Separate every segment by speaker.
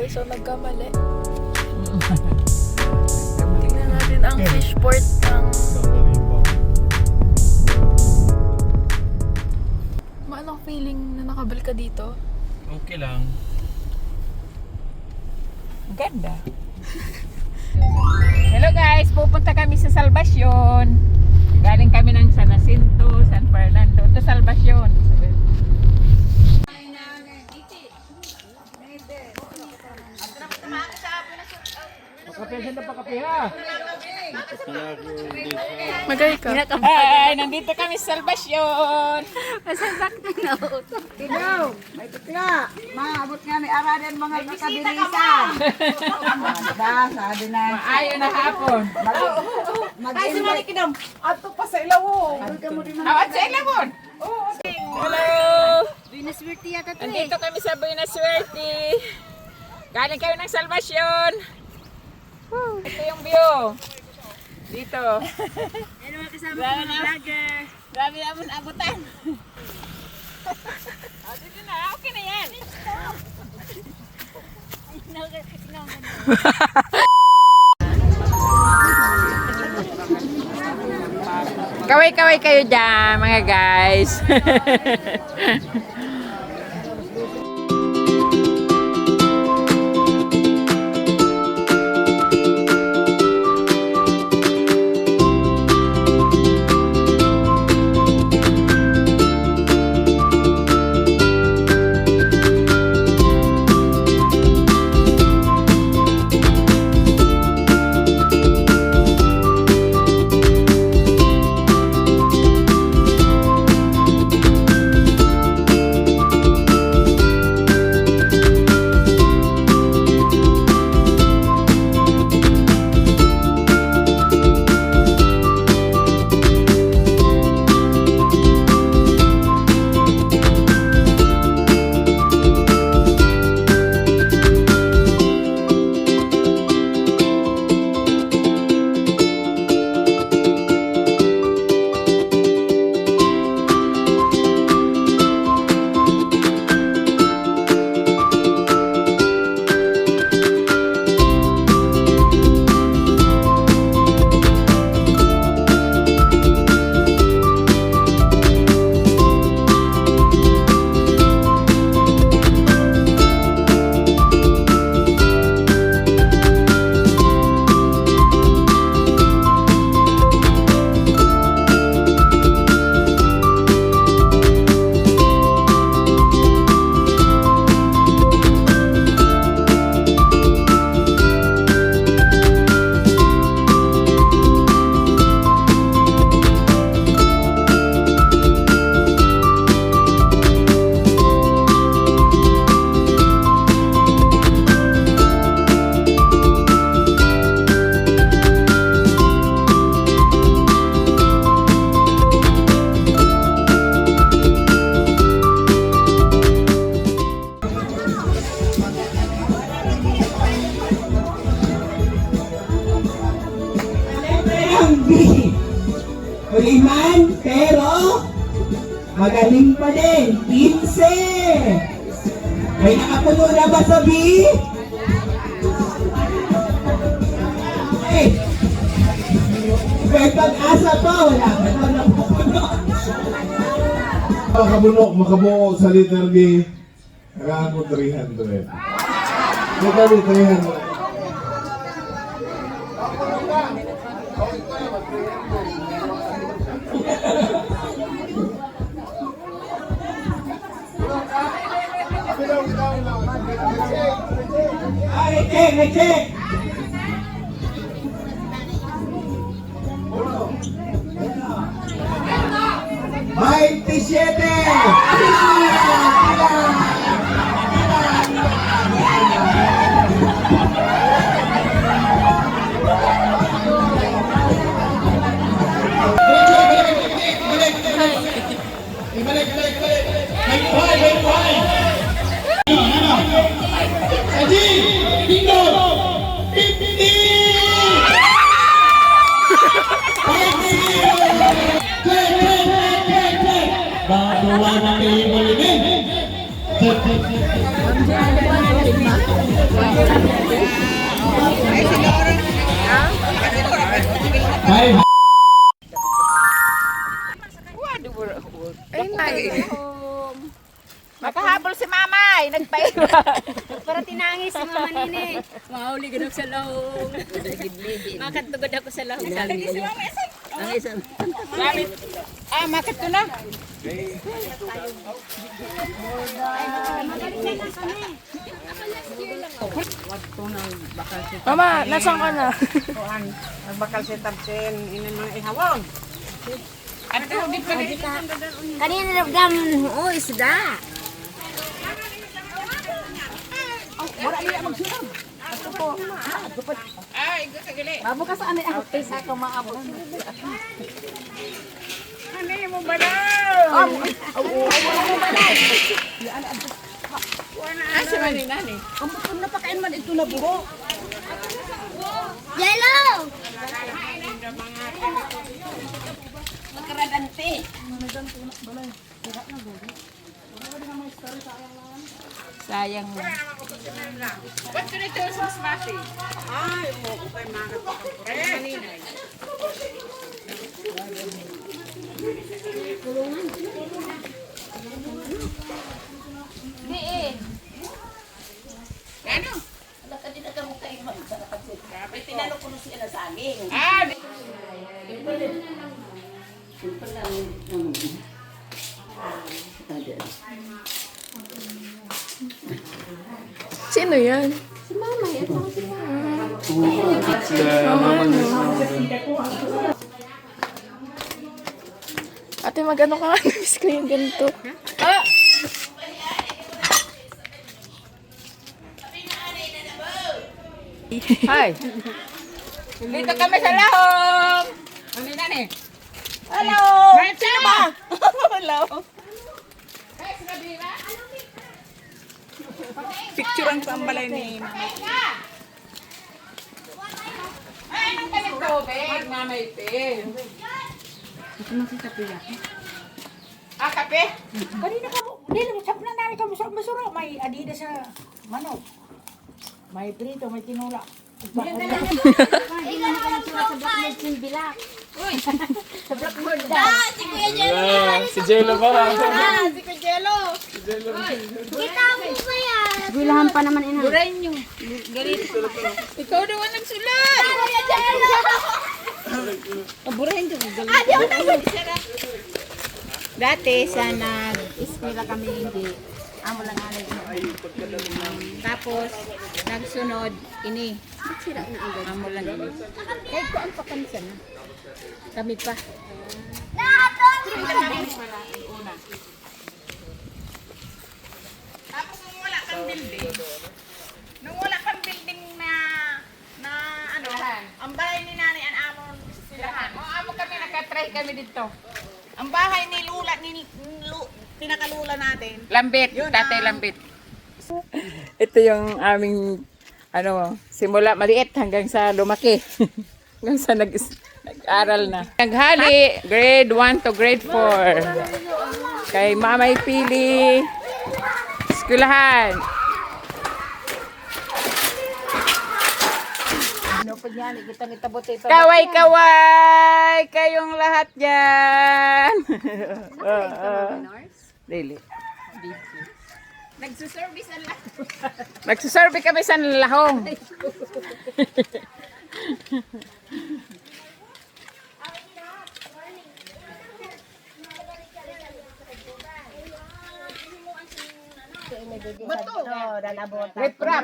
Speaker 1: So nagkamali. Tingnan natin ang fish port ng... Anong feeling na nakabal ka dito?
Speaker 2: Okay lang.
Speaker 3: Ganda. Hello guys, pupunta kami sa Salvacion. Galing kami ng San Jacinto, San Fernando, to Salvacion.
Speaker 2: Pakapihan na pakapiha.
Speaker 1: Magay ka.
Speaker 3: Ay, nandito kami sa Salvacion.
Speaker 4: Tigaw, may tukla. Maabot nga ni Aradan mga kakabilisan. Sabi na.
Speaker 3: Maayo na hapon.
Speaker 4: Ay, sumali kinam. Ato pa sa ilaw.
Speaker 3: Awat sa Ilawon. Hello.
Speaker 4: Buenas Suerte yata to eh.
Speaker 3: Nandito kami sa Buenas Suerte. Galing kami ng Salvacion. Ito yung view. Dito.
Speaker 4: Ano mga kasama ko mga vlogger.
Speaker 3: Grabe naman abutan. Dito na, okay na yan. Kaway-kaway kayo dyan, mga guys.
Speaker 5: Uliman, pero magaling pa din. 15. May nakapuno na ba sa B? Eh, may pag-asa pa. Wala ka na nakapuno.
Speaker 6: Makabuo sa letter B. Kailangan ko 300. Magkano 300?
Speaker 5: Check! May 27! Five.
Speaker 1: Ay, nay.
Speaker 3: Makahabol si Mamay, nagpaiwan.
Speaker 7: Para tinangis si Mama Nini. Mahuli ganun sa lahong. Makatugod ako sa lahong. Sabi niya. Ang isang.
Speaker 3: Sabi, makat ko na.
Speaker 1: Mama, nasan ka na?
Speaker 4: Nagbakal si Tabsen, inan mga ihawon.
Speaker 3: Ano ka, hindi pa rin.
Speaker 7: Kanina nabdaman. Oo, isda.
Speaker 3: Ay, gusto gali.
Speaker 7: Mabukas sa amin ako. Pesa ko maabot.
Speaker 3: Ano yung mo ba na? Asa man ni nani?
Speaker 7: Yellow!
Speaker 3: Sayang mo. Ba't ko nito sa smashy? Ano? Ah, di-
Speaker 1: Sino yan? Ate, mag-ano ka nga ng screen ganito?
Speaker 3: Hi. Dito kami sa lahong. Ano yun nani? Hello! Sino ba? Hello.
Speaker 4: Picture ang sambalay ni
Speaker 3: Ay, anong kalit tubig? Mamay pin. Ah, kape?
Speaker 8: Kanina ka mo, hindi mo, sap na namin ka masura. May Adidas sa manok. May prito, may tinula.
Speaker 7: Ay, gano'n ka ng sulat sa blackboard yung bilak. Uy! Sa blackboard daw. Si Kuya Jello.
Speaker 2: Si Jello ba?
Speaker 7: Si Kuya Jello. Kita mo ba yan?
Speaker 8: Bilahan pa naman ina.
Speaker 3: Ikaw daw ang nagsulat.
Speaker 7: Kuya Jello!
Speaker 8: Adi ako naman. Dati sa nag-eskwela kami hindi. Amo lang alag. Tapos nagsunod ini. Amo lang ini. Kahit ko ang pakansa na. Kami pa.
Speaker 3: Tapos nung wala kang building na ano, ang bahay ni Nani ang amon silahan. O amo kami nakatry kami dito.
Speaker 4: Ang bahay ni Lula, pinakalula natin.
Speaker 3: Lambit, tatay Lambit. Ito yung aming simula maliit hanggang sa lumaki. Hanggang sa nag-aral na. Naghali, grade 1 to grade 4. Kay Mamay Pili, eskwelahan. Kaway-kaway kayong lahat dyan. Dili. Nagsusurvey kami sa lahong. Riprap.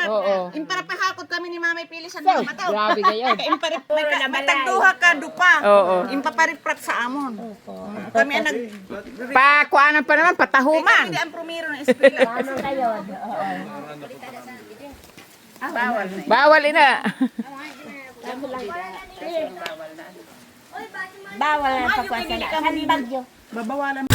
Speaker 4: Oo. Imparapahakot kami ni Mamay Pili sa mga mataw.
Speaker 3: Grabe kayo.
Speaker 4: Matagduha ka dupa.
Speaker 3: Oo.
Speaker 4: Impapariprap sa amon. Kami ang
Speaker 3: Pakuanan pa naman, patahuman.
Speaker 4: Hindi ang promiro ng eskwela.
Speaker 3: Bawal ina.
Speaker 8: Bawal ang pagkuhan sa
Speaker 4: Babawalan